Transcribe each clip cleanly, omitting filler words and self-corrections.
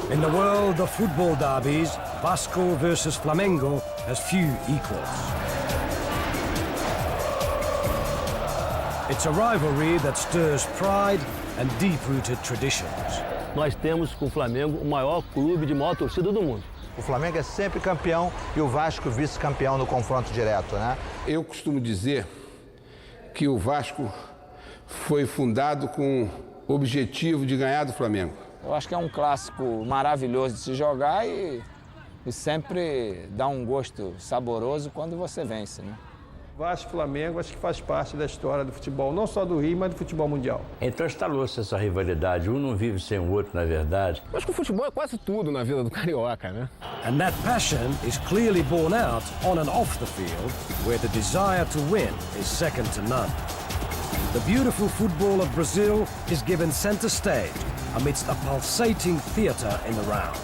In the world of football derbies, Vasco versus Flamengo has few equals. It's a rivalry that stirs pride and deep-rooted traditions. Nós temos com o Flamengo o maior clube de maior torcida do mundo. O Flamengo é sempre campeão e o Vasco vice-campeão no confronto direto, né? Eu costumo dizer que o Vasco foi fundado com o objetivo de ganhar do Flamengo. Eu acho que é um clássico maravilhoso de se jogar e sempre dá um gosto saboroso quando você vence, né? Vasco e Flamengo acho que faz parte da história do futebol, não só do Rio, mas do futebol mundial. Então instalou-se essa rivalidade, um não vive sem o outro, na verdade. Acho que o futebol é quase tudo na vida do carioca, né? And that passion is clearly borne out on and off the field, where the desire to win is second to none. The beautiful football of Brazil is given center stage amidst a pulsating theatre in the round,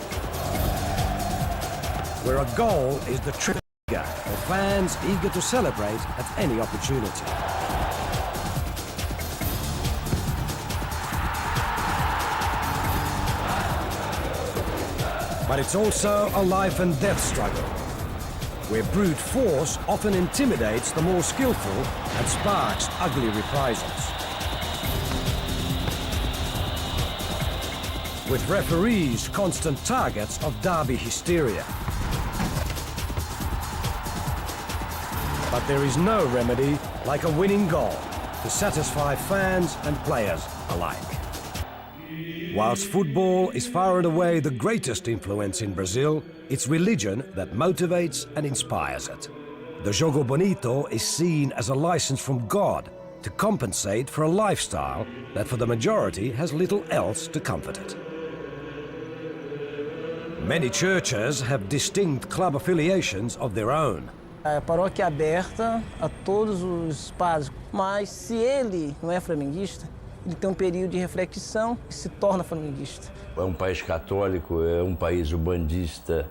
where a goal is the trigger for fans eager to celebrate at any opportunity. But it's also a life and death struggle, where brute force often intimidates the more skillful and sparks ugly reprisals. With referees constant targets of derby hysteria. But there is no remedy like a winning goal to satisfy fans and players alike. Whilst football is far and away the greatest influence in Brazil, it's religion that motivates and inspires it. The Jogo Bonito is seen as a license from God to compensate for a lifestyle that for the majority has little else to comfort it. Many churches have distinct club affiliations of their own. A paróquia é aberta a todos os padres, mas se ele não é flamenguista, ele tem um período de reflexão e se torna flamenguista. É um país católico, é um país umbandista.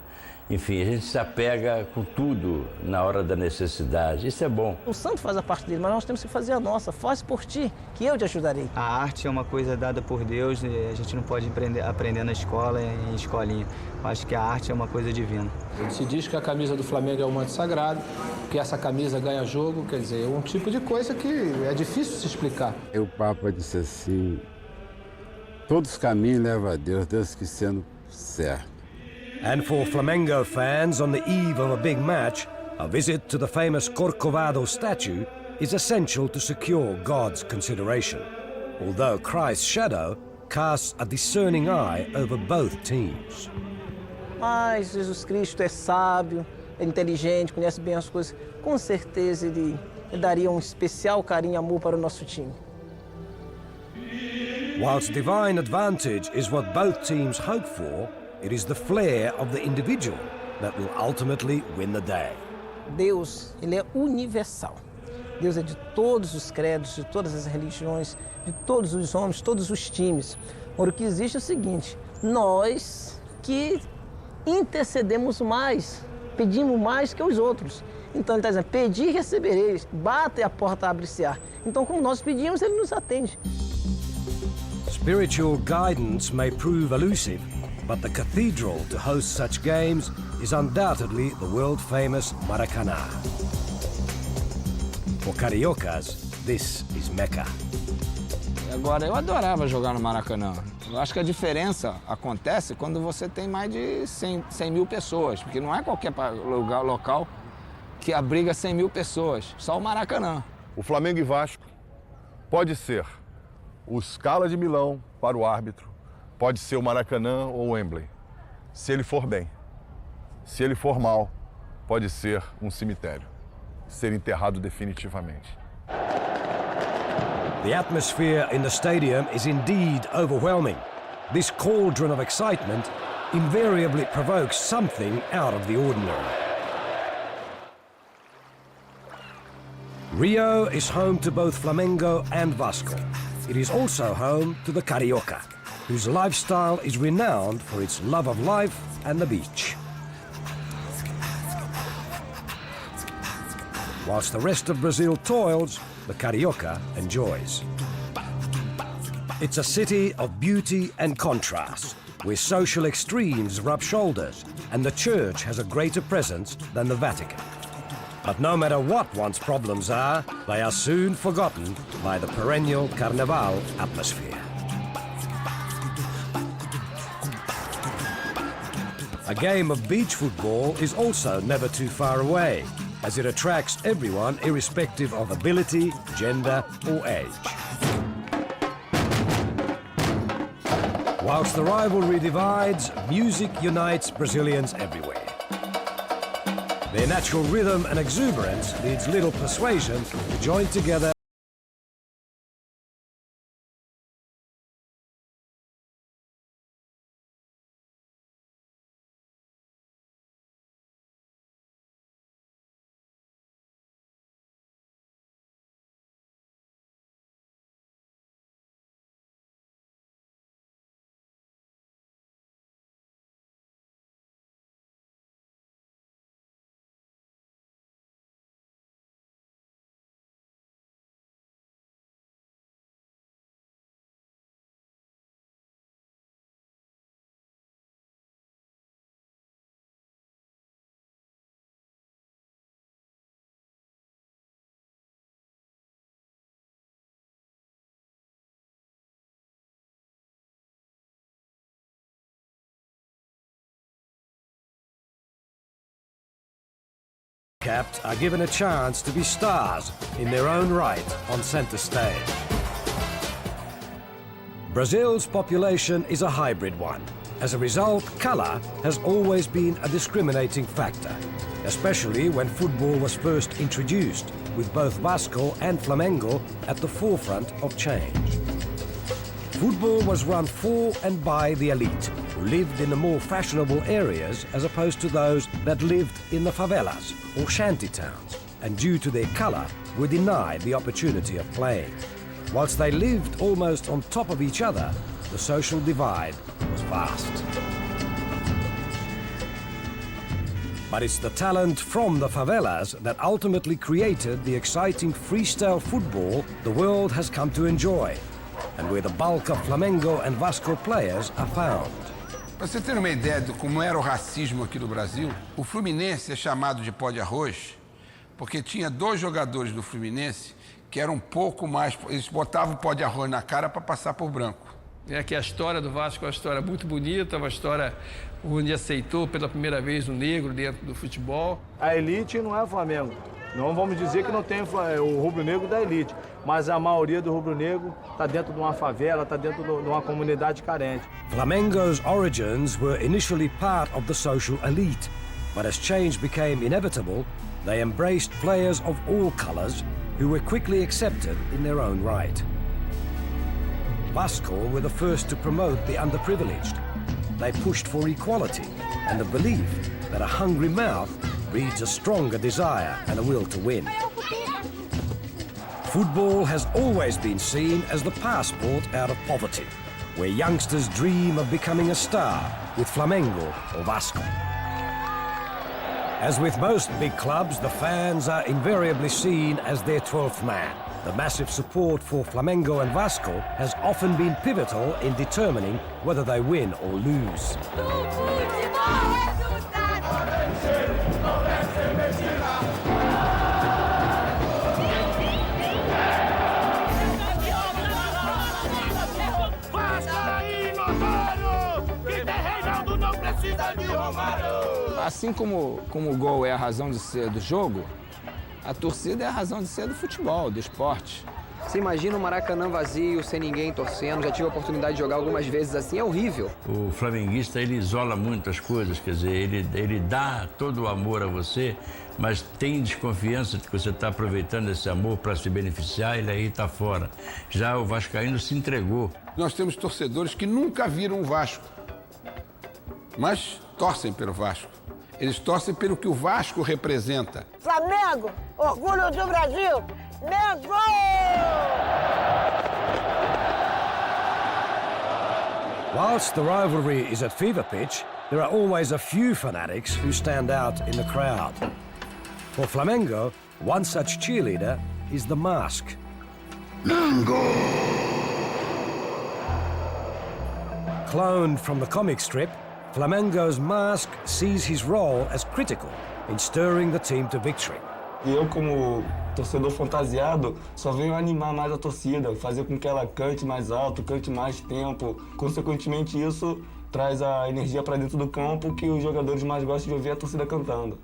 Enfim, a gente se apega com tudo na hora da necessidade. Isso é bom. O santo faz a parte dele, mas nós temos que fazer a nossa. Faz por ti, que eu te ajudarei. A arte é uma coisa dada por Deus e a gente não pode aprender na escola, em escolinha. Eu acho que a arte é uma coisa divina. Se diz que a camisa do Flamengo é um manto sagrado, que essa camisa ganha jogo, quer dizer, é um tipo de coisa que é difícil se explicar. O Papa disse assim, todos os caminhos levam a Deus, Deus que sendo certo. And for Flamengo fans on the eve of a big match, a visit to the famous Corcovado statue is essential to secure God's consideration, although Christ's shadow casts a discerning eye over both teams. Mas Jesus Cristo é sábio, é inteligente, conhece bem as coisas. Com certeza ele daria um especial carinho e amor para o nosso time. Whilst divine advantage is what both teams hope for, it is the flair of the individual that will ultimately win the day. Deus, ele é universal. Deus é de todos os credos, de todas as religiões, de todos os homens, todos os times. Ora, o que existe é o seguinte, nós que intercedemos mais, pedimos mais que os outros. Então ele está dizendo, pedi e recebereis, bata e a porta abre-se-á. Então, como nós pedimos, ele nos atende. Spiritual guidance may prove elusive, but the cathedral to host such games is undoubtedly the world-famous Maracanã. For Cariocas, this is Mecca. Agora, eu adorava jogar no Maracanã. Eu acho que a diferença acontece quando você tem mais de 100 mil pessoas, porque não é qualquer local que abriga 100 mil pessoas, só o Maracanã. O Flamengo e Vasco pode ser o Scala de Milão para o árbitro, pode ser o Maracanã ou o Wembley, se ele for bem. Se ele for mal, pode ser um cemitério, ser enterrado definitivamente. The atmosphere in the stadium is indeed overwhelming. This cauldron of excitement invariably provokes something out of the ordinary. Rio is home to both Flamengo and Vasco. It is also home to the Carioca, whose lifestyle is renowned for its love of life and the beach. Whilst the rest of Brazil toils, the Carioca enjoys. It's a city of beauty and contrast, where social extremes rub shoulders and the church has a greater presence than the Vatican. But no matter what one's problems are, they are soon forgotten by the perennial Carnival atmosphere. A game of beach football is also never too far away, as it attracts everyone irrespective of ability, gender or age. Whilst the rivalry divides, music unites Brazilians everywhere. Their natural rhythm and exuberance needs little persuasion to join together. Capped are given a chance to be stars in their own right on center stage. Brazil's population is a hybrid one. As a result, color has always been a discriminating factor, especially when football was first introduced, with both Vasco and Flamengo at the forefront of change. Football was run for and by the elite, who lived in the more fashionable areas as opposed to those that lived in the favelas or shanty towns, and due to their color were denied the opportunity of playing. Whilst they lived almost on top of each other, the social divide was vast. But it's the talent from the favelas that ultimately created the exciting freestyle football the world has come to enjoy, and where the bulk of Flamengo and Vasco players are found. Para você ter uma ideia de como era o racismo aqui no Brasil, o Fluminense é chamado de pó de arroz porque tinha 2 jogadores do Fluminense que eram um pouco mais... Eles botavam pó de arroz na cara para passar por branco. É que a história do Vasco é uma história muito bonita, uma história onde aceitou pela primeira vez o negro dentro do futebol. A elite não é o Flamengo. Não vamos dizer que não tem o rubro-negro da elite, mas a maioria do rubro-negro está dentro de uma favela, está dentro de uma comunidade carente. Flamengo's origins were initially part of the social elite, but as change became inevitable, they embraced players of all colors who were quickly accepted in their own right. Vasco were the first to promote the underprivileged. They pushed for equality and the belief that a hungry mouth breeds a stronger desire and a will to win. Football has always been seen as the passport out of poverty, where youngsters dream of becoming a star with Flamengo or Vasco. As with most big clubs, the fans are invariably seen as their 12th man. The massive support for Flamengo and Vasco has often been pivotal in determining whether they win or lose. Assim como o gol é a razão de ser do jogo, a torcida é a razão de ser do futebol, do esporte. Você imagina um Maracanã vazio, sem ninguém torcendo, já tive a oportunidade de jogar algumas vezes assim, é horrível. O flamenguista, ele isola muito as coisas, quer dizer, ele dá todo o amor a você, mas tem desconfiança de que você está aproveitando esse amor para se beneficiar, ele aí está fora. Já o vascaíno se entregou. Nós temos torcedores que nunca viram o Vasco, mas torcem pelo Vasco. Eles torcem pelo que o Vasco representa. Flamengo, orgulho do Brasil, Mengo! Whilst the rivalry is at fever pitch, there are always a few fanatics who stand out in the crowd. For Flamengo, one such cheerleader is the mask. Mengo! Cloned from the comic strip, Flamengo's mask sees his role as critical in stirring the team to victory. E eu, como torcedor fantasiado, só venho animar mais a torcida, fazer com que ela cante mais alto, cante mais tempo. Consequentemente, isso traz a energia para dentro do campo que os jogadores mais gostam de ouvir a torcida cantando.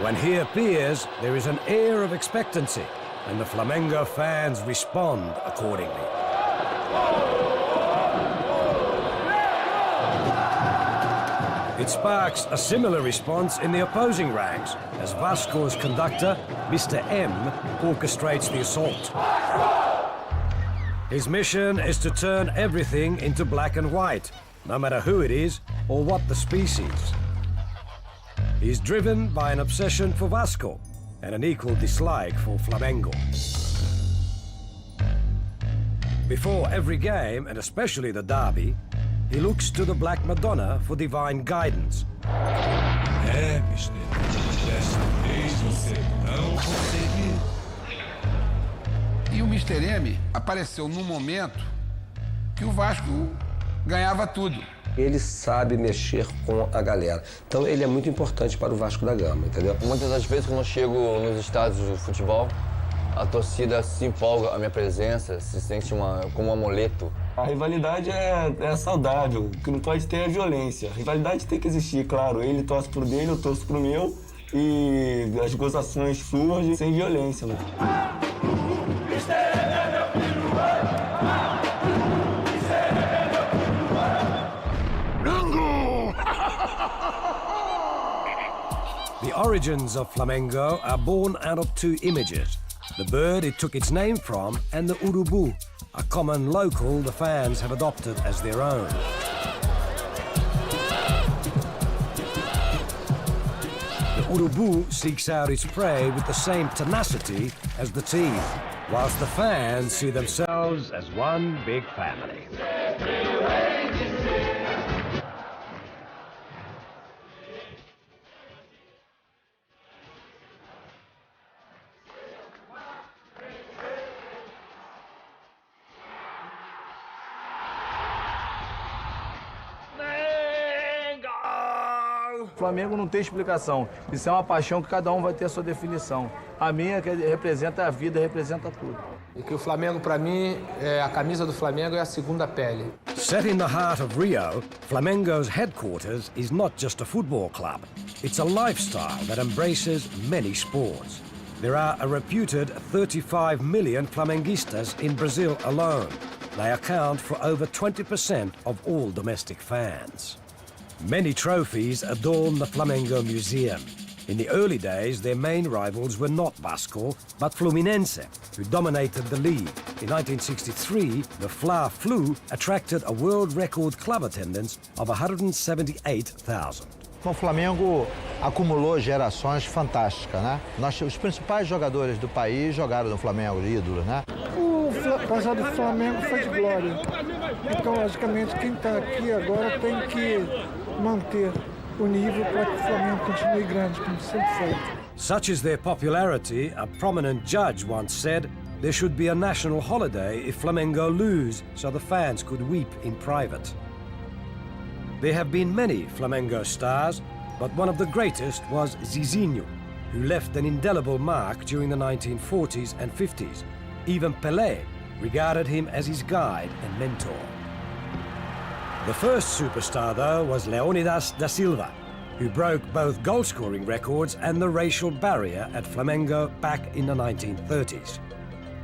When he appears, there is an air of expectancy, and the Flamengo fans respond accordingly. It sparks a similar response in the opposing ranks, as Vasco's conductor, Mr. M, orchestrates the assault. His mission is to turn everything into black and white, no matter who it is or what the species. He's driven by an obsession for Vasco and an equal dislike for Flamengo. Before every game, and especially the derby, he looks to the Black Madonna for divine guidance. Mister, desta vez você não conseguiu. E o Mr. M apareceu num momento que o Vasco ganhava tudo. Ele sabe mexer com a galera. Então ele é muito importante para o Vasco da Gama, entendeu? Muitas das vezes quando eu chego nos estádios de futebol, a torcida se empolga a minha presença, se sente como um amuleto. A rivalidade é saudável, o que não pode ter é violência. A rivalidade tem que existir, claro. Ele torce pro dele, eu torço pro meu. E as gozações surgem sem violência, né? The origins of Flamengo are born out of two images: the bird it took its name from and the urubu, a common local the fans have adopted as their own. The urubu seeks out its prey with the same tenacity as the team, whilst the fans see themselves as one big family. O Flamengo não tem explicação. Isso é uma paixão que cada um vai ter a sua definição. A minha que representa a vida, representa tudo. E que o Flamengo, para mim, a camisa do Flamengo é a segunda pele. Set in the heart of Rio, Flamengo's headquarters is not just a football club. It's a lifestyle that embraces many sports. There are a reputed 35 million Flamenguistas in Brazil alone. They account for over 20% of all domestic fans. Many trophies adorn the Flamengo Museum. In the early days, their main rivals were not Vasco, but Fluminense, who dominated the league. In 1963, the Fla-Flu attracted a world record club attendance of 178,000. O Flamengo acumulou gerações fantásticas, né? Os principais jogadores do país jogaram no Flamengo, ídolos, né? O passado do Flamengo foi de glória. Então, logicamente, quem está aqui agora tem que manter o nível para que o Flamengo continue grande, como sempre foi. Such is their popularity, a prominent judge once said, there should be a national holiday if Flamengo lose, so the fans could weep in private. There have been many Flamengo stars, but one of the greatest was Zizinho, who left an indelible mark during the 1940s and 50s. Even Pelé regarded him as his guide and mentor. The first superstar, though, was Leonidas da Silva, who broke both goal-scoring records and the racial barrier at Flamengo back in the 1930s.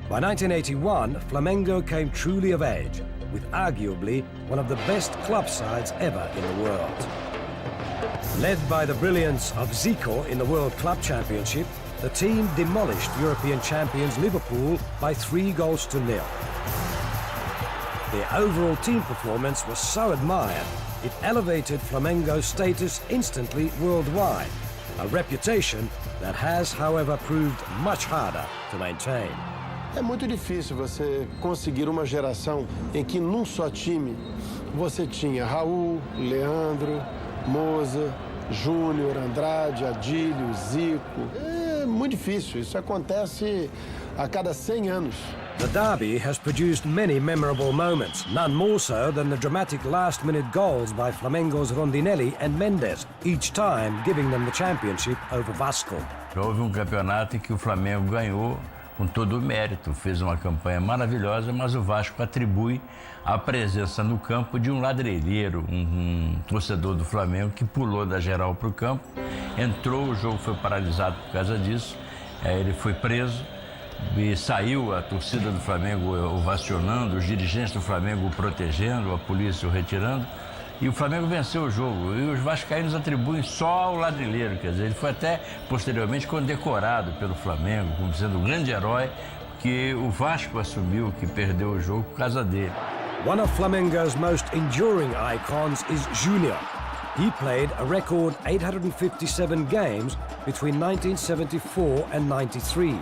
By 1981, Flamengo came truly of age, with arguably one of the best club sides ever in the world. Led by the brilliance of Zico in the World Club Championship, the team demolished European champions Liverpool by 3-0. Their overall team performance was so admired, it elevated Flamengo's status instantly worldwide, a reputation that has, however, proved much harder to maintain. É muito difícil você conseguir uma geração em que num só time você tinha Raul, Leandro, Moza, Júnior, Andrade, Adílio, Zico. É muito difícil, isso acontece a cada 100 anos. The derby has produced many memorable moments, none more so than the dramatic last-minute goals by Flamengo's Rondinelli and Mendes, each time giving them the championship over Vasco. Houve campeonato em que o Flamengo ganhou com todo o mérito, fez uma campanha maravilhosa, mas o Vasco atribui a presença no campo de um ladrilheiro, torcedor do Flamengo que pulou da geral para o campo, entrou, o jogo foi paralisado por causa disso, ele foi preso e saiu a torcida do Flamengo ovacionando, os dirigentes do Flamengo o protegendo, a polícia o retirando, e o Flamengo venceu o jogo. E os vascaínos atribuem só ao ladrilheiro, quer dizer, ele foi até posteriormente condecorado pelo Flamengo como sendo um grande herói, que o Vasco assumiu que perdeu o jogo por causa dele. One of Flamengo's most enduring icons is Junior. He played a record 857 games between 1974 and 93.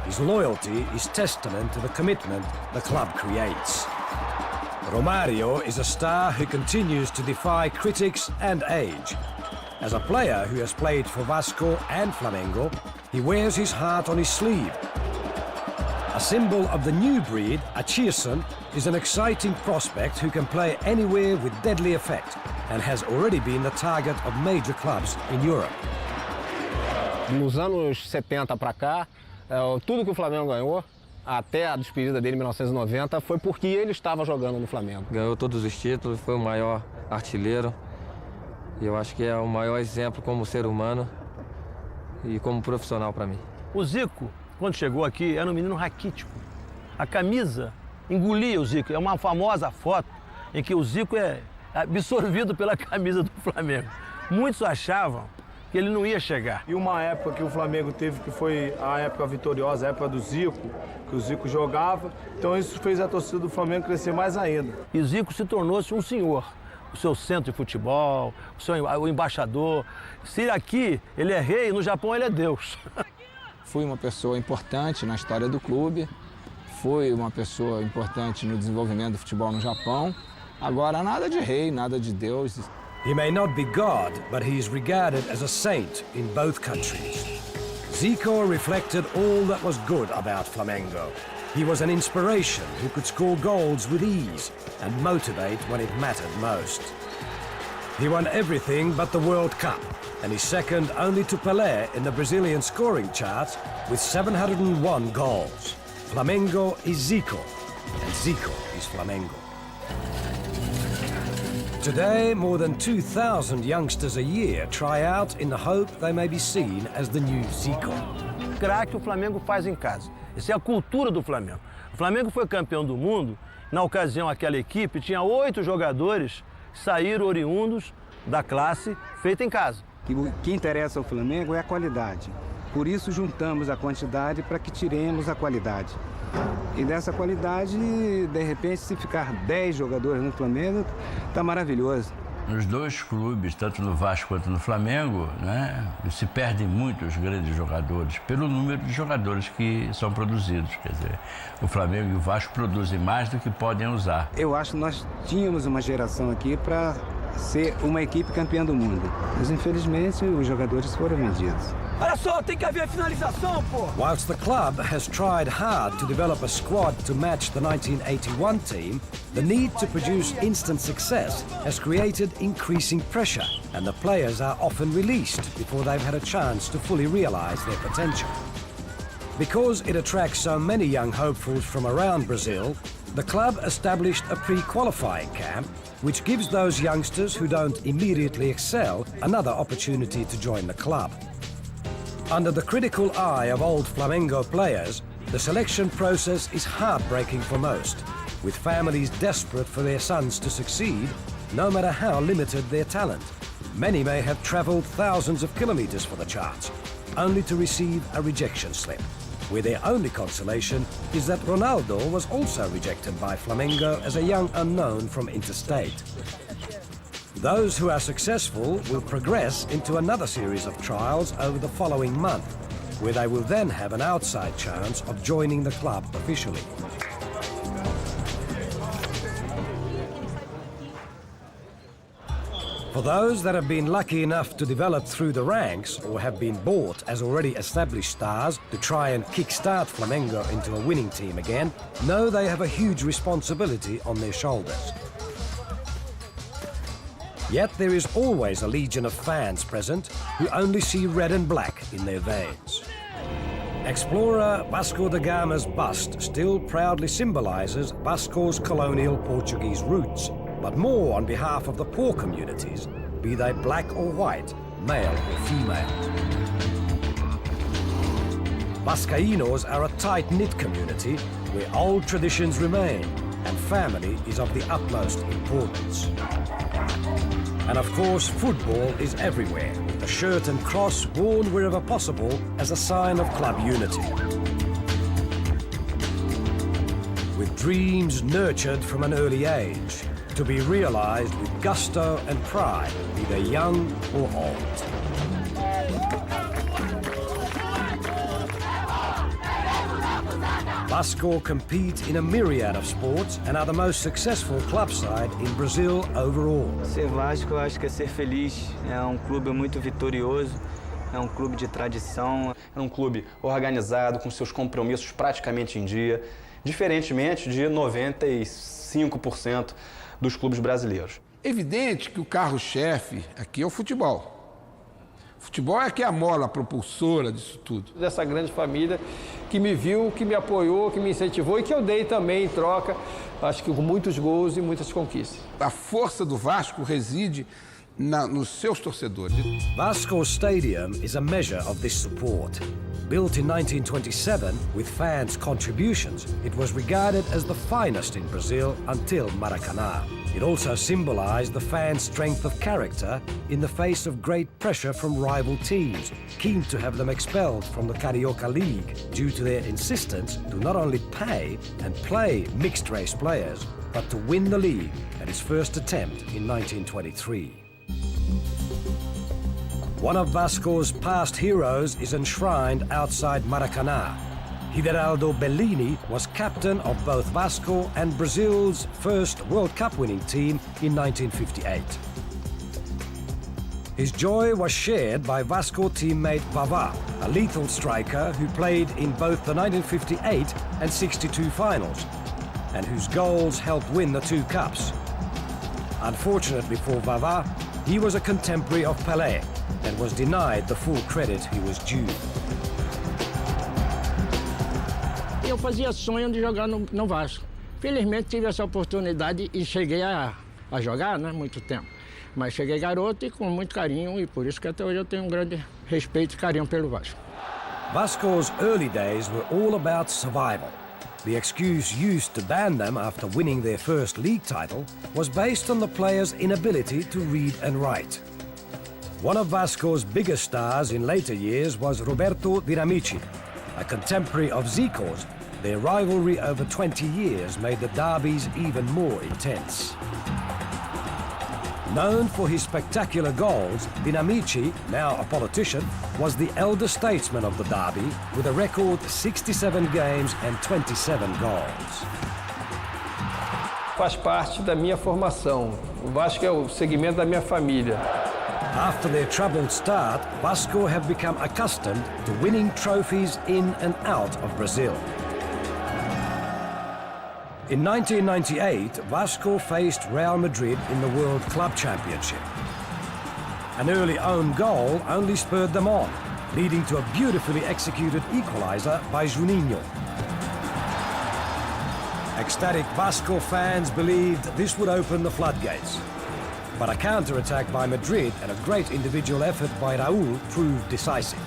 His loyalty is testament to the commitment the club creates. Romario is a star who continues to defy critics and age. As a player who has played for Vasco and Flamengo, he wears his heart on his sleeve. A symbol of the new breed, a Chierson, is an exciting prospect who can play anywhere with deadly effect and has already been the target of major clubs in Europe. Nos anos 70 para cá, tudo que o Flamengo ganhou, até a despedida dele em 1990, foi porque ele estava jogando no Flamengo. Ganhou todos os títulos, foi o maior artilheiro. E eu acho que é o maior exemplo como ser humano e como profissional para mim. O Zico, quando chegou aqui, era um menino raquítico. A camisa engolia o Zico. É uma famosa foto em que o Zico é absorvido pela camisa do Flamengo. Muitos achavam que ele não ia chegar. E uma época que o Flamengo teve, que foi a época vitoriosa, a época do Zico, que o Zico jogava, então isso fez a torcida do Flamengo crescer mais ainda. E o Zico se tornou-se um senhor. O seu centro de futebol, o embaixador. Se aqui ele é rei, no Japão ele é Deus. Fui uma pessoa importante na história do clube, fui uma pessoa importante no desenvolvimento do futebol no Japão. Agora nada de rei, nada de Deus. He may not be God, but he is regarded as a saint in both countries. Zico reflected all that was good about Flamengo. He was an inspiration who could score goals with ease and motivate when it mattered most. He won everything but the World Cup, and is second only to Pelé in the Brazilian scoring charts with 701 goals. Flamengo is Zico, and Zico is Flamengo. Today, more than 2,000 youngsters a year try out in the hope they may be seen as the new Zico. Craque o Flamengo faz em casa. Essa é a cultura do Flamengo. O Flamengo foi campeão do mundo. Na ocasião, aquela equipe tinha 8 jogadores que saíram oriundos da classe feita em casa. O que interessa ao Flamengo é a qualidade. Por isso, juntamos a quantidade para que tiremos a qualidade. E dessa qualidade, de repente, se ficar 10 jogadores no Flamengo, tá maravilhoso. Nos dois clubes, tanto no Vasco quanto no Flamengo, né, se perdem muitos grandes jogadores pelo número de jogadores que são produzidos. Quer dizer, o Flamengo e o Vasco produzem mais do que podem usar. Eu acho que nós tínhamos uma geração aqui para ser uma equipe campeã do mundo. Mas, infelizmente, os jogadores foram vendidos. Olha só, tem que haver finalização, pô! Whilst the club has tried hard to develop a squad to match the 1981 team, the need to produce instant success has created increasing pressure, and the players are often released before they've had a chance to fully realize their potential. Because it attracts so many young hopefuls from around Brazil, the club established a pre-qualifying camp which gives those youngsters who don't immediately excel another opportunity to join the club. Under the critical eye of old Flamengo players, the selection process is heartbreaking for most, with families desperate for their sons to succeed, no matter how limited their talent. Many may have traveled thousands of kilometers for the chance, only to receive a rejection slip, where their only consolation is that Ronaldo was also rejected by Flamengo as a young unknown from interstate. Those who are successful will progress into another series of trials over the following month, where they will then have an outside chance of joining the club officially. For those that have been lucky enough to develop through the ranks or have been bought as already established stars to try and kick-start Flamengo into a winning team again, know they have a huge responsibility on their shoulders. Yet there is always a legion of fans present who only see red and black in their veins. Explorer Vasco da Gama's bust still proudly symbolizes Vasco's colonial Portuguese roots, but more on behalf of the poor communities, be they black or white, male or female. Vascaínos are a tight-knit community where old traditions remain and family is of the utmost importance. And of course, football is everywhere, with a shirt and cross worn wherever possible as a sign of club unity. With dreams nurtured from an early age, to be realized with gusto and pride, be they young or old. Vasco compete in a myriad of sports and are the most successful club side in Brazil overall. Ser Vasco, eu acho que é ser feliz. É clube muito vitorioso, é clube de tradição. É clube organizado, com seus compromissos praticamente em dia, diferentemente de 95% dos clubes brasileiros. Evidente que o carro-chefe aqui é o futebol. Futebol é que é a mola propulsora disso tudo. Dessa grande família que me viu, que me apoiou, que me incentivou e que eu dei também em troca, acho que com muitos gols e muitas conquistas. A força do Vasco reside nos seus torcedores. Vasco Stadium is a measure of this support. Built in 1927 with fans' contributions, it was regarded as the finest in Brazil until Maracanã. It also symbolized the fans' strength of character in the face of great pressure from rival teams, keen to have them expelled from the Carioca League due to their insistence to not only pay and play mixed-race players, but to win the league at its first attempt in 1923. One of Vasco's past heroes is enshrined outside Maracanã. Hideraldo Bellini was captain of both Vasco and Brazil's first World Cup winning team in 1958. His joy was shared by Vasco teammate Vavá, a lethal striker who played in both the 1958 and 62 finals, and whose goals helped win the two cups. Unfortunately for Vavá, he was a contemporary of Pelé and was denied the full credit he was due. Eu fazia sonho de jogar no Vasco. Felizmente tive essa oportunidade e cheguei a jogar, né, muito tempo. Mas cheguei garoto e com muito carinho, e por isso que até hoje eu tenho grande respeito e carinho pelo Vasco. Vasco's early days were all about survival. The excuse used to ban them after winning their first league title was based on the players' inability to read and write. One of Vasco's biggest stars in later years was Roberto Dinamici, a contemporary of Zico's. Their rivalry over 20 years made the derbies even more intense. Known for his spectacular goals, Dinamici, now a politician, was the elder statesman of the derby with a record 67 games and 27 goals. Faz parte da minha formação. O Vasco é o segmento da minha família. After their troubled start, Vasco have become accustomed to winning trophies in and out of Brazil. In 1998, Vasco faced Real Madrid in the World Club Championship. An early own goal only spurred them on, leading to a beautifully executed equalizer by Juninho. Ecstatic Vasco fans believed this would open the floodgates. But a counter-attack by Madrid and a great individual effort by Raúl proved decisive.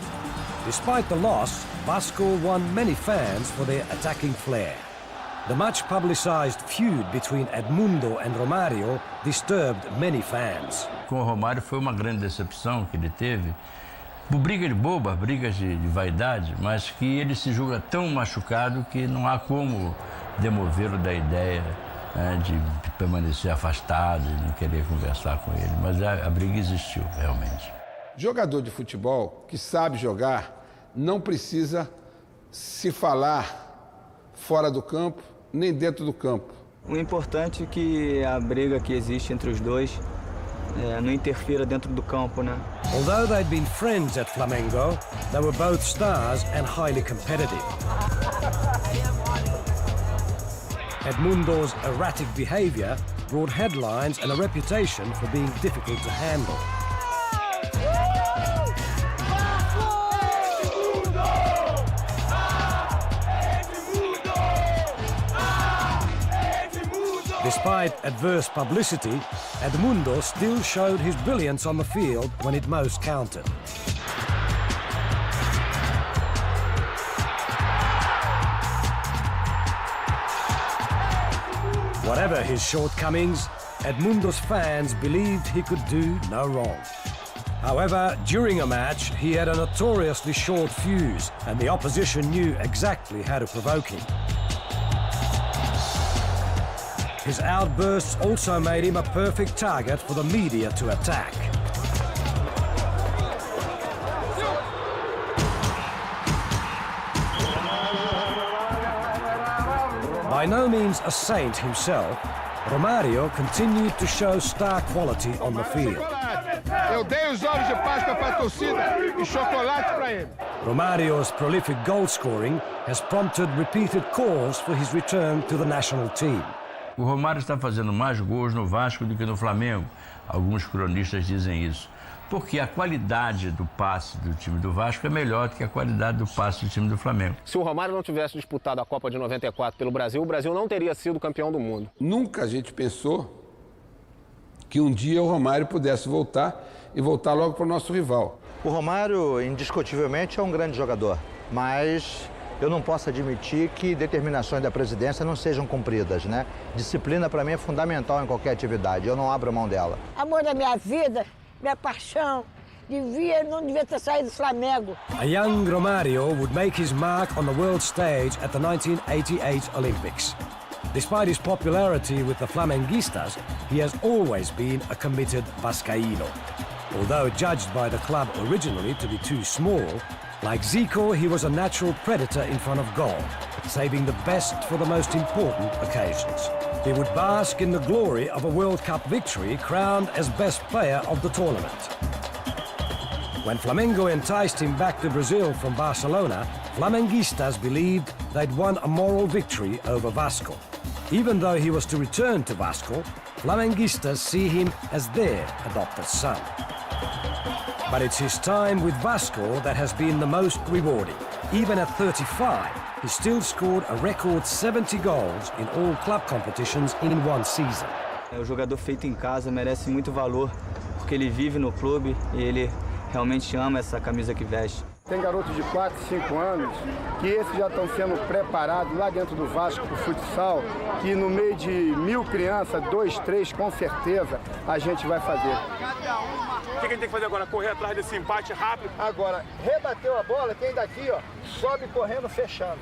Despite the loss, Vasco won many fans for their attacking flair. The much-publicized feud between Edmundo and Romário disturbed many fans. Com o Romário foi uma grande decepção que ele teve, por briga de boba, brigas de vaidade, mas que ele se julga tão machucado que não há como demovê-lo da ideia de permanecer afastado, de não querer conversar com ele. Mas a briga existiu, realmente. Jogador de futebol que sabe jogar não precisa se falar fora do campo, nem dentro do campo. O importante é que a briga que existe entre os dois não interfira dentro do campo, né? Although they'd been friends at Flamengo, they were both stars and highly competitive. Edmundo's erratic behavior brought headlines and a reputation for being difficult to handle. Despite adverse publicity, Edmundo still showed his brilliance on the field when it most counted. Whatever his shortcomings, Edmundo's fans believed he could do no wrong. However, during a match, he had a notoriously short fuse, and the opposition knew exactly how to provoke him. His outbursts also made him a perfect target for the media to attack. By no means a saint himself, Romário continued to show star quality on the field. Eu dei os ovos de Páscoa para a torcida e chocolate para ele. Romário's prolific goal scoring has prompted repeated calls for his return to the national team. O Romário está fazendo mais gols no Vasco do que no Flamengo. Alguns cronistas dizem isso. Porque a qualidade do passe do time do Vasco é melhor do que a qualidade do passe do time do Flamengo. Se o Romário não tivesse disputado a Copa de 94 pelo Brasil, o Brasil não teria sido campeão do mundo. Nunca a gente pensou que um dia o Romário pudesse voltar e voltar logo para o nosso rival. O Romário, indiscutivelmente, é um grande jogador, mas eu não posso admitir que determinações da presidência não sejam cumpridas, né? Disciplina, para mim, é fundamental em qualquer atividade. Eu não abro mão dela. Amor da minha vida, minha paixão, não devia ter saído do Flamengo. A young Romário would make his mark on the world stage at the 1988 Olympics. Despite his popularity with the Flamenguistas, he has always been a committed Vascaíno. Although judged by the club originally to be too small, like Zico, he was a natural predator in front of goal, saving the best for the most important occasions. He would bask in the glory of a World Cup victory, crowned as best player of the tournament. When Flamengo enticed him back to Brazil from Barcelona, Flamenguistas believed they'd won a moral victory over Vasco. Even though he was to return to Vasco, Flamenguistas see him as their adopted son. But it's his time with Vasco that has been the most rewarding. Even at 35, he still scored a record 70 goals in all club competitions in one season. O jogador feito em casa merece muito valor, porque ele vive no clube e ele realmente ama essa camisa que veste. Tem garotos de 4, 5 anos que esses já estão sendo preparados lá dentro do Vasco para o futsal, que no meio de 1000 crianças, 2, 3, com certeza, a gente vai fazer. O que a gente tem que fazer agora? Correr atrás desse empate rápido? Agora, rebateu a bola, quem daqui, ó, sobe correndo, fechando.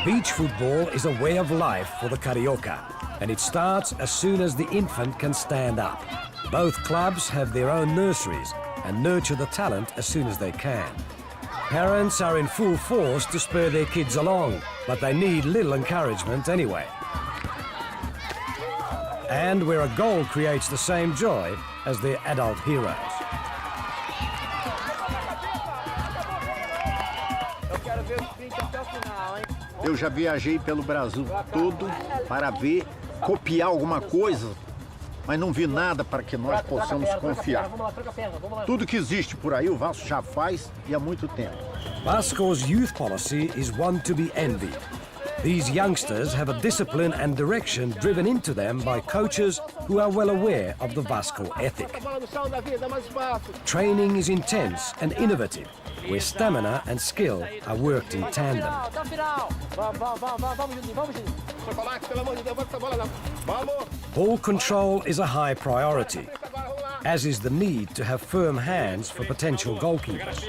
Beach football is a way of life for the Carioca, and it starts as soon as the infant can stand up. Both clubs have their own nurseries and nurture the talent as soon as they can. Parents are in full force to spur their kids along, but they need little encouragement anyway. And where a goal creates the same joy as their adult heroes. Eu já viajei pelo Brasil todo para ver, copiar alguma coisa, mas não vi nada para que nós possamos confiar. Tudo que existe por aí, o Vasco já faz e há muito tempo. Vasco's youth policy is one to be envied. These youngsters have a discipline and direction driven into them by coaches who are well aware of the Vasco ethic. Training is intense and innovative, where stamina and skill are worked in tandem. Ball control is a high priority, as is the need to have firm hands for potential goalkeepers.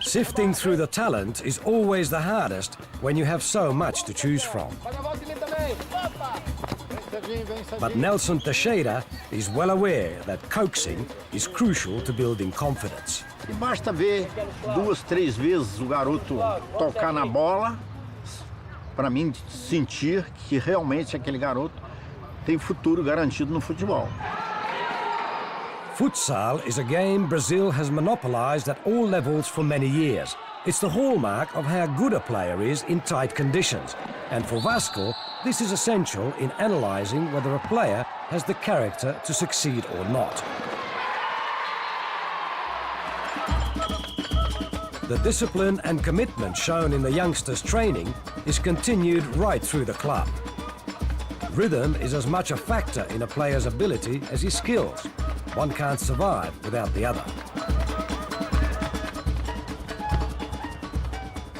Sifting through the talent is always the hardest when you have so much to choose from. But Nelson Teixeira is well aware that coaxing is crucial to building confidence. E basta ver 2, 3 vezes o garoto tocar na bola, para mim sentir que realmente aquele garoto tem futuro garantido no futebol. Futsal is a game Brazil has monopolized at all levels for many years. It's the hallmark of how good a player is in tight conditions. And for Vasco, this is essential in analyzing whether a player has the character to succeed or not. The discipline and commitment shown in the youngsters' training is continued right through the club. Rhythm is as much a factor in a player's ability as his skills. One can't survive without the other.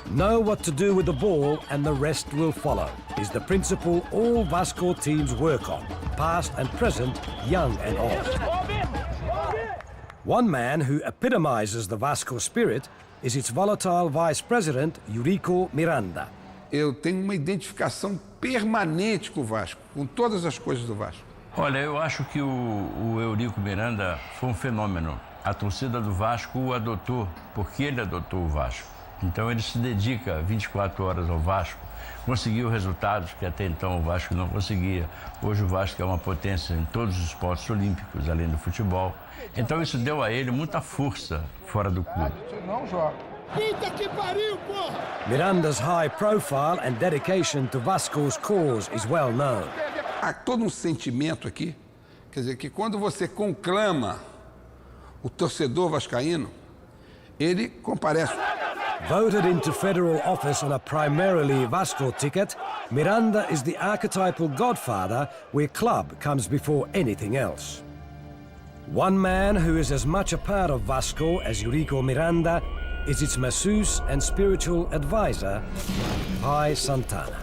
Know what to do with the ball and the rest will follow, is the principle all Vasco teams work on, past and present, young and old. One man who epitomizes the Vasco spirit is its volatile vice president, Eurico Miranda. Eu tenho uma identificação permanente com o Vasco, com todas as coisas do Vasco. Olha, eu acho que o Eurico Miranda foi um fenômeno. A torcida do Vasco o adotou, porque ele adotou o Vasco. Então ele se dedica 24 horas ao Vasco, conseguiu resultados que até então o Vasco não conseguia. Hoje o Vasco é uma potência em todos os esportes olímpicos, além do futebol. Então isso deu a ele muita força fora do clube. Não joga. Puta que pariu, porra! Miranda's high profile and dedication to Vasco's cause is well known. Há todo um sentimento aqui, quer dizer, que quando você conclama o torcedor vascaíno, ele comparece. Voted into federal office on a primarily Vasco ticket, Miranda is the archetypal godfather where club comes before anything else. One man who is as much a part of Vasco as Eurico Miranda is its masseuse and spiritual advisor, Pai Santana.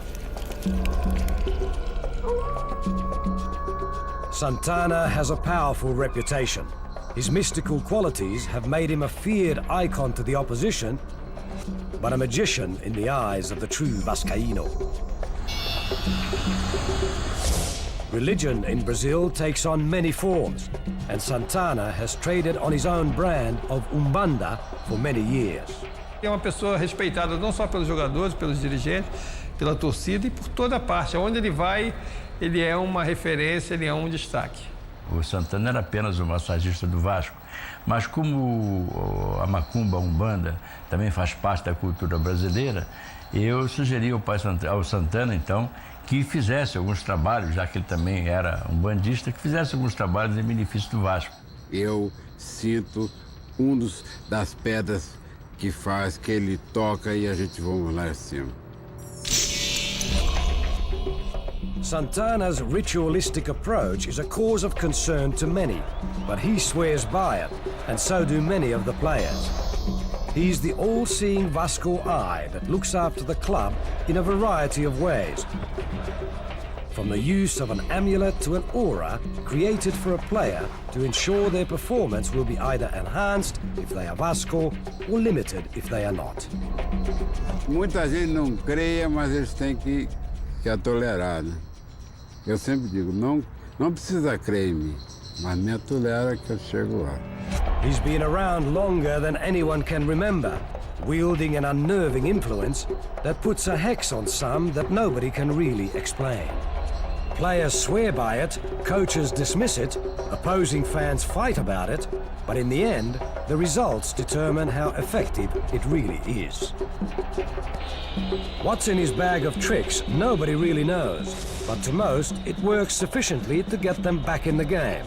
Santana has a powerful reputation. His mystical qualities have made him a feared icon to the opposition, but a magician in the eyes of the true Vascaíno. Religion in Brazil takes on many forms, and Santana has traded on his own brand of Umbanda for many years. É uma pessoa respeitada não só pelos jogadores, pelos dirigentes, pela torcida e por toda a parte. Onde ele vai, ele é uma referência, ele é um destaque. O Santana era apenas o massagista do Vasco, mas como a macumba, a umbanda, também faz parte da cultura brasileira, eu sugeri ao Santana, então, que fizesse alguns trabalhos, já que ele também era um bandista, que fizesse alguns trabalhos em benefício do Vasco. Eu sinto das pedras que faz, que ele toca e a gente vamos lá acima. Santana's ritualistic approach is a cause of concern to many, but he swears by it, and so do many of the players. He's the all-seeing Vasco eye that looks after the club in a variety of ways. From the use of an amulet to an aura created for a player to ensure their performance will be either enhanced if they are Vasco or limited if they are not. Muita gente não creia, mas eles têm que tolerar, né? Eu sempre digo, não precisa crer em mim, mas me tolera que eu chego lá. He's been around longer than anyone can remember, wielding an unnerving influence that puts a hex on some that nobody can really explain. Players swear by it, coaches dismiss it, opposing fans fight about it, but in the end, the results determine how effective it really is. What's in his bag of tricks, nobody really knows, but to most, it works sufficiently to get them back in the game.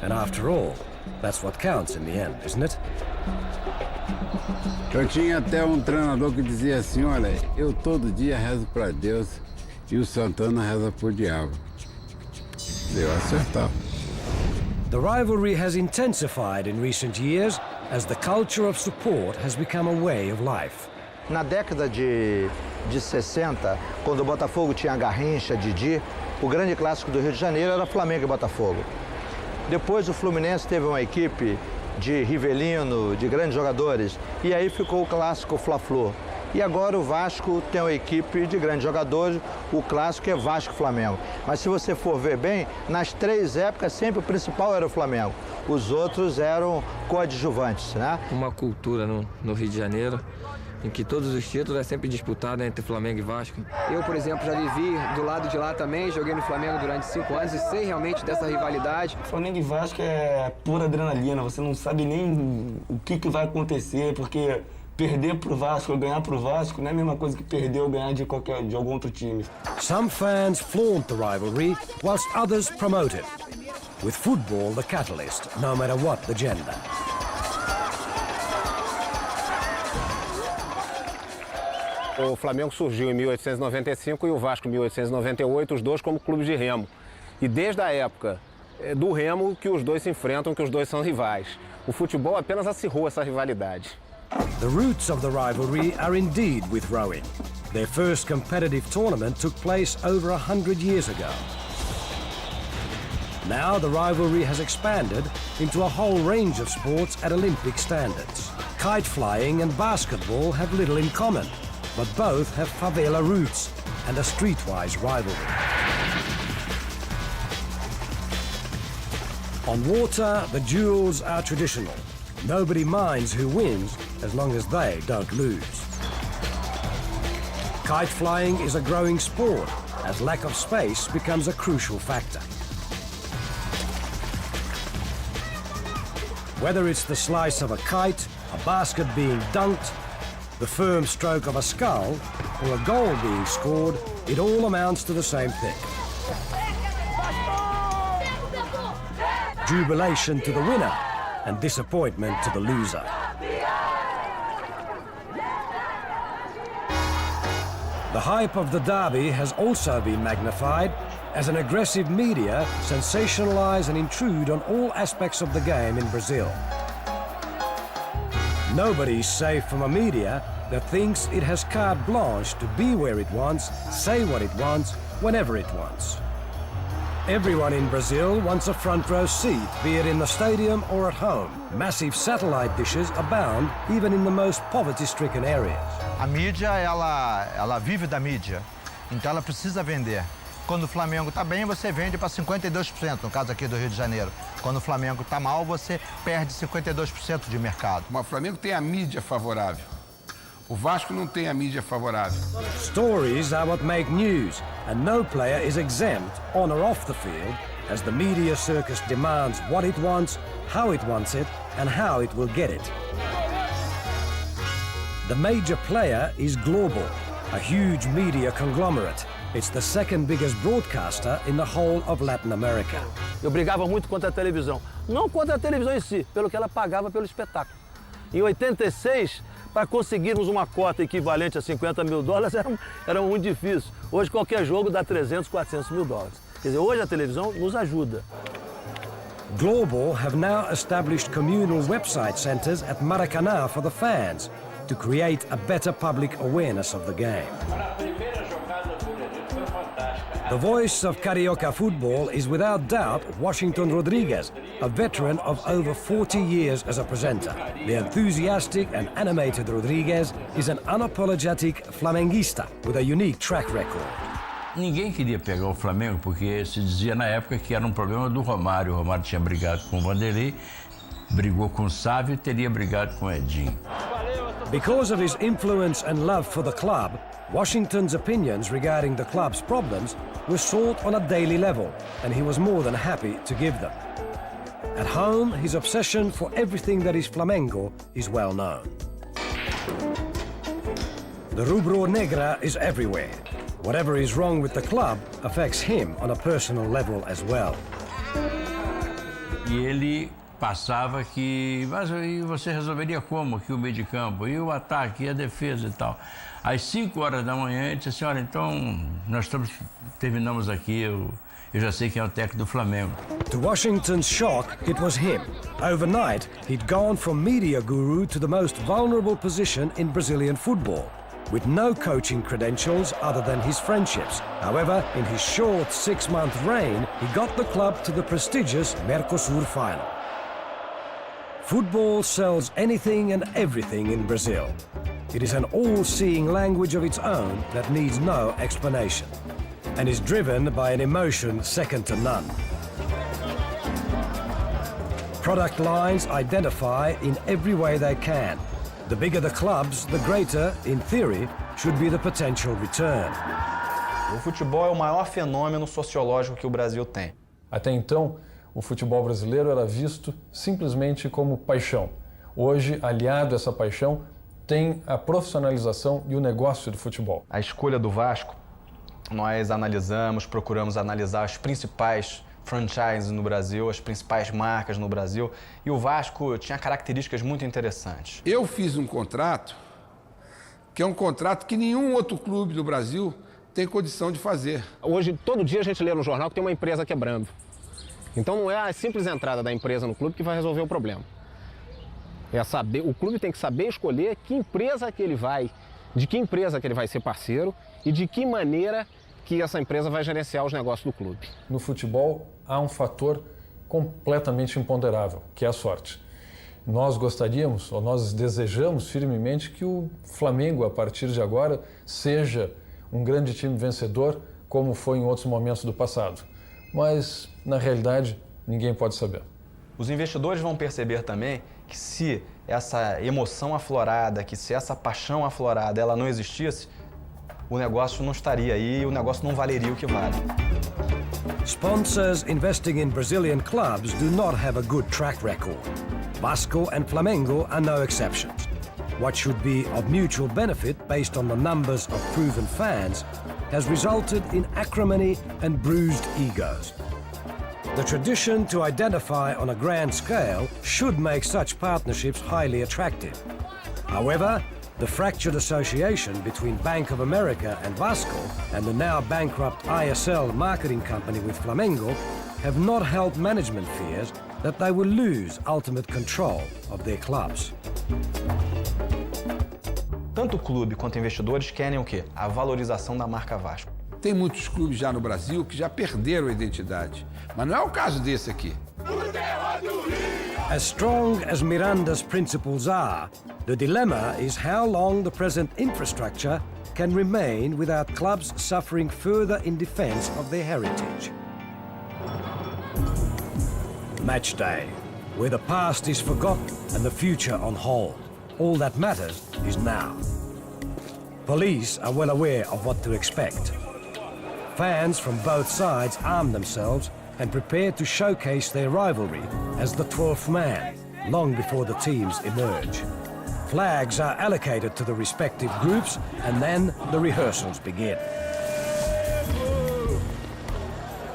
And after all, that's what counts in the end, isn't it? Eu tinha até um treinador que dizia assim, olha, eu todo dia rezo para Deus e o Santana reza pro diabo. Eu acertava. The rivalry has intensified in recent years as the culture of support has become a way of life. Na década de 60, quando o Botafogo tinha Garrincha, Didi, o grande clássico do Rio de Janeiro era Flamengo e Botafogo. Depois o Fluminense teve uma equipe de Rivelino, de grandes jogadores, e aí ficou o clássico Fla-Flu. E agora o Vasco tem uma equipe de grandes jogadores, o clássico é Vasco-Flamengo. Mas se você for ver bem, nas três épocas sempre o principal era o Flamengo. Os outros eram coadjuvantes, né? Uma cultura no Rio de Janeiro, em que todos os títulos é sempre disputado entre Flamengo e Vasco. Eu, por exemplo, já vivi do lado de lá também, joguei no Flamengo durante 5 anos e sei realmente dessa rivalidade. Flamengo e Vasco é pura adrenalina, você não sabe nem o que vai acontecer, porque perder pro Vasco ou ganhar pro Vasco não é a mesma coisa que perder ou ganhar de algum outro time. Some fans flaunt the rivalry, whilst others promote it. With football the catalyst, no matter what the gender. O Flamengo surgiu em 1895 e o Vasco em 1898, os dois como clubes de remo. E desde a época do remo que os dois se enfrentam, que os dois são rivais. O futebol apenas acirrou essa rivalidade. The roots of the rivalry are indeed with rowing. Their first competitive tournament took place over 100 years ago. Now the rivalry has expanded into a whole range of sports at Olympic standards. Kite flying and basketball have little in common, but both have favela roots and a streetwise rivalry. On water, the duels are traditional. Nobody minds who wins as long as they don't lose. Kite flying is a growing sport as lack of space becomes a crucial factor. Whether it's the slice of a kite, a basket being dunked, the firm stroke of a scull, or a goal being scored, it all amounts to the same thing. Jubilation to the winner and disappointment to the loser. The hype of the derby has also been magnified as an aggressive media sensationalize and intrude on all aspects of the game in Brazil. Nobody's safe from a media that thinks it has carte blanche to be where it wants, say what it wants, whenever it wants. Everyone in Brazil wants a front row seat, be it in the stadium or at home. Massive satellite dishes abound even in the most poverty-stricken areas. A mídia, ela vive da mídia, então ela precisa vender. Quando o Flamengo está bem, você vende para 52%, no caso aqui do Rio de Janeiro. Quando o Flamengo está mal, você perde 52% de mercado. Mas o Flamengo tem a mídia favorável. O Vasco não tem a mídia favorável. Stories are what make news, and no player is exempt, on or off the field, as the media circus demands what it wants, how it wants it, and how it will get it. The major player is Global, a huge media conglomerate. It's the second biggest broadcaster in the whole of Latin America. Eu brigava muito contra a televisão. Não contra a televisão em si, pelo que ela pagava pelo espetáculo. Em 86, para conseguirmos uma cota equivalente a $50 mil era muito difícil. Hoje qualquer jogo dá 300, 400 mil dólares. Quer dizer, hoje a televisão nos ajuda. Global have now established communal website centers at Maracanã for the fans to create a better public awareness of the game. The voice of Carioca football is without doubt Washington Rodriguez, a veteran of over 40 years as a presenter. The enthusiastic and animated Rodriguez is an unapologetic flamenguista with a unique track record. Ninguém queria pegar o Flamengo porque se dizia na época que era um problema do Romário. O Romário tinha brigado com o Vanderlei, brigou com o Sávio e teria brigado com o Edinho. Because of his influence and love for the club, Washington's opinions regarding the club's problems were sought on a daily level, and he was more than happy to give them. At home, his obsession for everything that is Flamengo is well known. The Rubro Negra is everywhere. Whatever is wrong with the club affects him on a personal level as well. E ele passava que, mas e você resolveria como aqui o meio de campo, e o ataque, e a defesa e tal. Às 5 horas da manhã ele disse assim, olha, então nós terminamos aqui, eu já sei quem é o técnico do Flamengo. To Washington's shock, it was him. Overnight, he'd gone from media guru to the most vulnerable position in Brazilian football, with no coaching credentials other than his friendships. However, in his short 6-month reign, he got the club to the prestigious Mercosur final. Football sells anything and everything in Brazil. It is an all-seeing language of its own that needs no explanation, and is driven by an emotion second to none. Product lines identify in every way they can. The bigger the clubs, the greater, in theory, should be the potential return. O futebol é o maior fenômeno sociológico que o Brasil tem. Até então, o futebol brasileiro era visto simplesmente como paixão. Hoje, aliado a essa paixão, tem a profissionalização e o negócio do futebol. A escolha do Vasco, nós procuramos analisar as principais franchises no Brasil, as principais marcas no Brasil, e o Vasco tinha características muito interessantes. Eu fiz um contrato, que é um contrato que nenhum outro clube do Brasil tem condição de fazer. Hoje, todo dia a gente lê no jornal que tem uma empresa quebrando. Então não é a simples entrada da empresa no clube que vai resolver o problema. O clube tem que saber escolher que empresa que ele vai, de que empresa que ele vai ser parceiro e de que maneira que essa empresa vai gerenciar os negócios do clube. No futebol, há um fator completamente imponderável, que é a sorte. Nós gostaríamos, ou nós desejamos firmemente que o Flamengo, a partir de agora, seja um grande time vencedor, como foi em outros momentos do passado. Mas, na realidade, ninguém pode saber. Os investidores vão perceber também que se essa emoção aflorada, que se essa paixão aflorada, ela não existisse, o negócio não estaria aí e o negócio não valeria o que vale. Sponsors investing in Brazilian clubs do not have a good track record. Vasco and Flamengo are no exceptions. What should be of mutual benefit based on the numbers of proven fans has resulted in acrimony and bruised egos. The tradition to identify on a grand scale should make such partnerships highly attractive. However, the fractured association between Bank of America and Vasco and the now bankrupt ISL marketing company with Flamengo have not helped management fears that they will lose ultimate control of their clubs. Tanto o clube quanto investidores querem o quê? A valorização da marca Vasco. Tem muitos clubes já no Brasil que já perderam a identidade, mas não é o caso desse aqui. As strong as Miranda's principles are, the dilemma is how long the present infrastructure can remain without clubs suffering further in defense of their heritage. Match day, where the past is forgotten and the future on hold. All that matters is now. Police are well aware of what to expect. Fans from both sides arm themselves and prepare to showcase their rivalry as the 12th man, long before the teams emerge. Flags are allocated to the respective groups and then the rehearsals begin.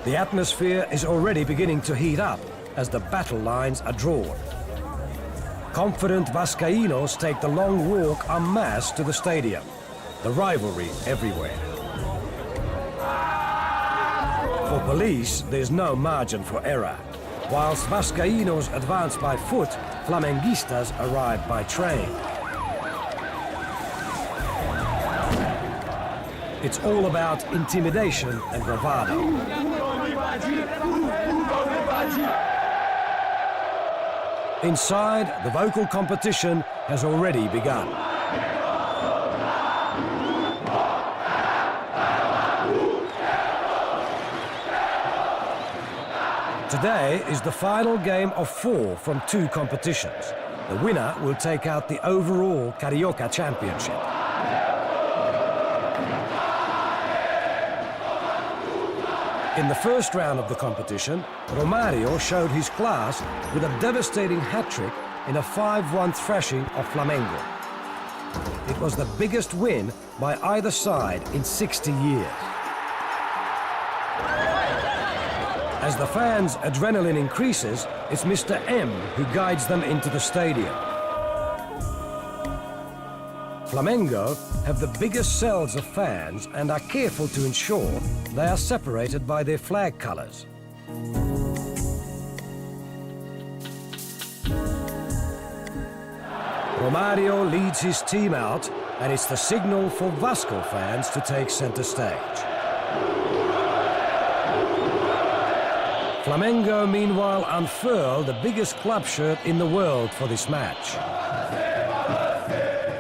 The atmosphere is already beginning to heat up as the battle lines are drawn. Confident Vascaínos take the long walk en masse to the stadium. The rivalry everywhere. For police, there's no margin for error. Whilst Vascaínos advance by foot, Flamenguistas arrive by train. It's all about intimidation and bravado. Inside, the vocal competition has already begun. Today is the final game of 4 from 2 competitions. The winner will take out the overall Carioca Championship. In the first round of the competition, Romario showed his class with a devastating hat-trick in a 5-1 thrashing of Flamengo. It was the biggest win by either side in 60 years. As the fans' adrenaline increases, it's Mr. M who guides them into the stadium. Flamengo have the biggest cells of fans and are careful to ensure they are separated by their flag colours. Romario leads his team out, and it's the signal for Vasco fans to take centre stage. Flamengo, meanwhile, unfurl the biggest club shirt in the world for this match.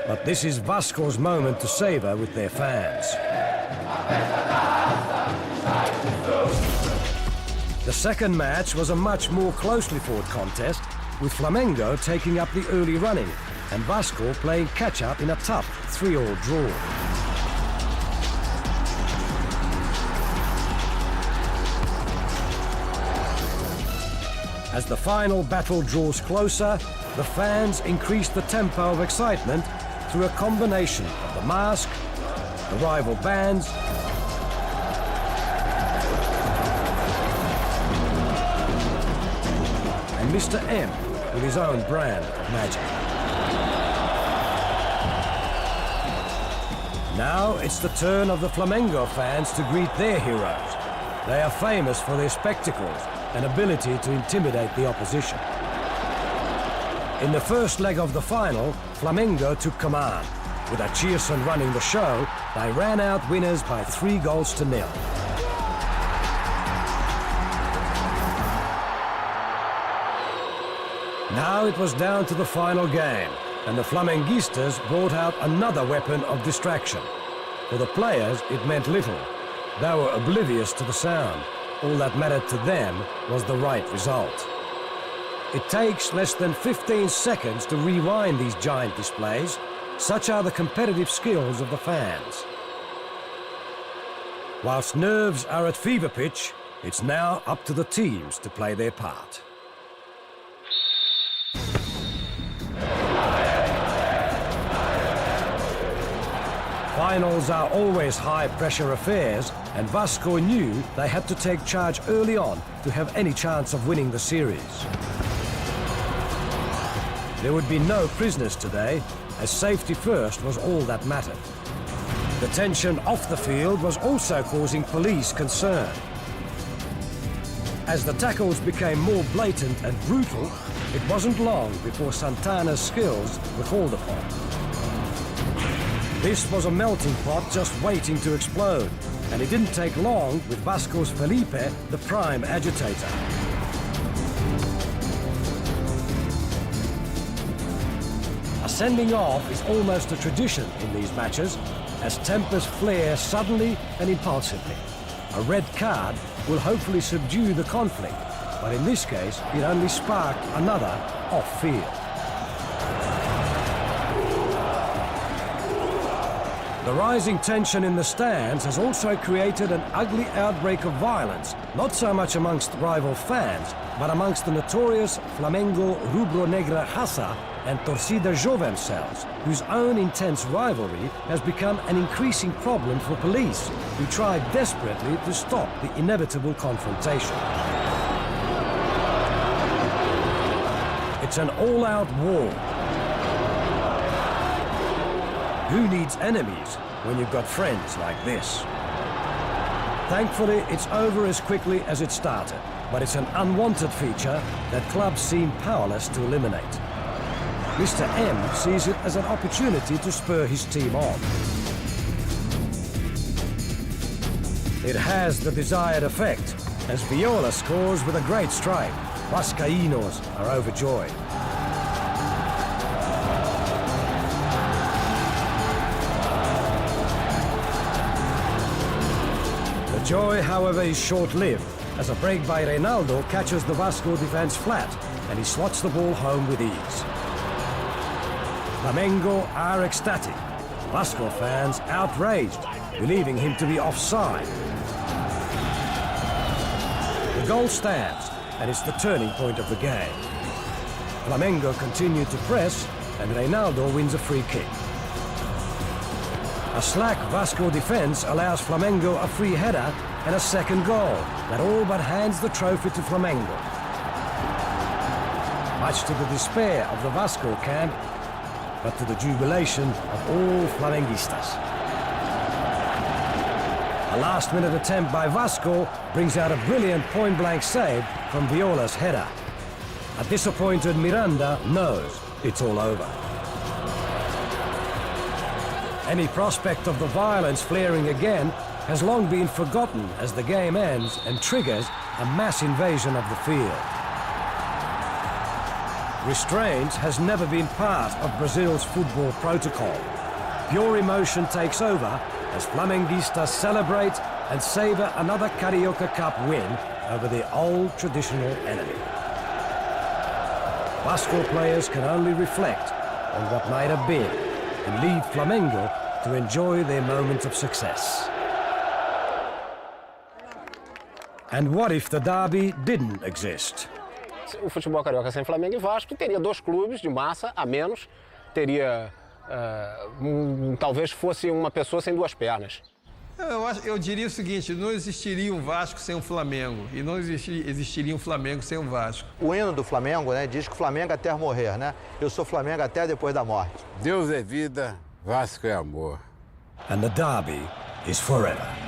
But this is Vasco's moment to savour with their fans. The second match was a much more closely fought contest, with Flamengo taking up the early running and Vasco playing catch-up in a tough 3-3 draw. As the final battle draws closer, the fans increase the tempo of excitement through a combination of the mask, the rival bands, and Mr. M with his own brand of magic. Now it's the turn of the Flamengo fans to greet their heroes. They are famous for their spectacles and ability to intimidate the opposition. In the first leg of the final, Flamengo took command. With Achirson running the show, they ran out winners by 3-0. Now it was down to the final game, and the Flamenguistas brought out another weapon of distraction. For the players, it meant little. They were oblivious to the sound. All that mattered to them was the right result. It takes less than 15 seconds to rewind these giant displays. Such are the competitive skills of the fans. Whilst nerves are at fever pitch, it's now up to the teams to play their part. Finals are always high-pressure affairs, and Vasco knew they had to take charge early on to have any chance of winning the series. There would be no prisoners today, as safety first was all that mattered. The tension off the field was also causing police concern. As the tackles became more blatant and brutal, it wasn't long before Santana's skills were called upon. This was a melting pot just waiting to explode, and it didn't take long with Vasco's Felipe, the prime agitator. A sending off is almost a tradition in these matches, as tempers flare suddenly and impulsively. A red card will hopefully subdue the conflict, but in this case, it only sparked another off-field. The rising tension in the stands has also created an ugly outbreak of violence, not so much amongst rival fans, but amongst the notorious Flamengo Rubro Negra Raça and Torcida Jovem cells, whose own intense rivalry has become an increasing problem for police, who try desperately to stop the inevitable confrontation. It's an all-out war. Who needs enemies when you've got friends like this? Thankfully, it's over as quickly as it started, but it's an unwanted feature that clubs seem powerless to eliminate. Mr. M sees it as an opportunity to spur his team on. It has the desired effect, as Viola scores with a great strike. Vascaínos are overjoyed. The joy, however, is short-lived, as a break by Reinaldo catches the Vasco defense flat, and he slots the ball home with ease. Flamengo are ecstatic. Vasco fans outraged, believing him to be offside. The goal stands, and it's the turning point of the game. Flamengo continue to press, and Reinaldo wins a free kick. A slack Vasco defense allows Flamengo a free header and a second goal that all but hands the trophy to Flamengo. Much to the despair of the Vasco camp, but to the jubilation of all Flamenguistas. A last-minute attempt by Vasco brings out a brilliant point-blank save from Viola's header. A disappointed Miranda knows it's all over. Any prospect of the violence flaring again has long been forgotten as the game ends and triggers a mass invasion of the field. Restraint has never been part of Brazil's football protocol. Pure emotion takes over as Flamenguistas celebrate and savor another Carioca Cup win over their old traditional enemy. Vasco players can only reflect and what might have been, and leave Flamengo to enjoy their moment of success. And what if the derby didn't exist? O futebol carioca sem Flamengo e Vasco teria dois clubes de massa a menos, teria talvez fosse uma pessoa sem duas pernas. Eu diria o seguinte, não existiria um Vasco sem um Flamengo e não existiria um Flamengo sem um Vasco. O hino do Flamengo, né, diz que o Flamengo até morrer, né? Eu sou Flamengo até depois da morte. Deus é vida, Vasco é amor. And the derby is forever.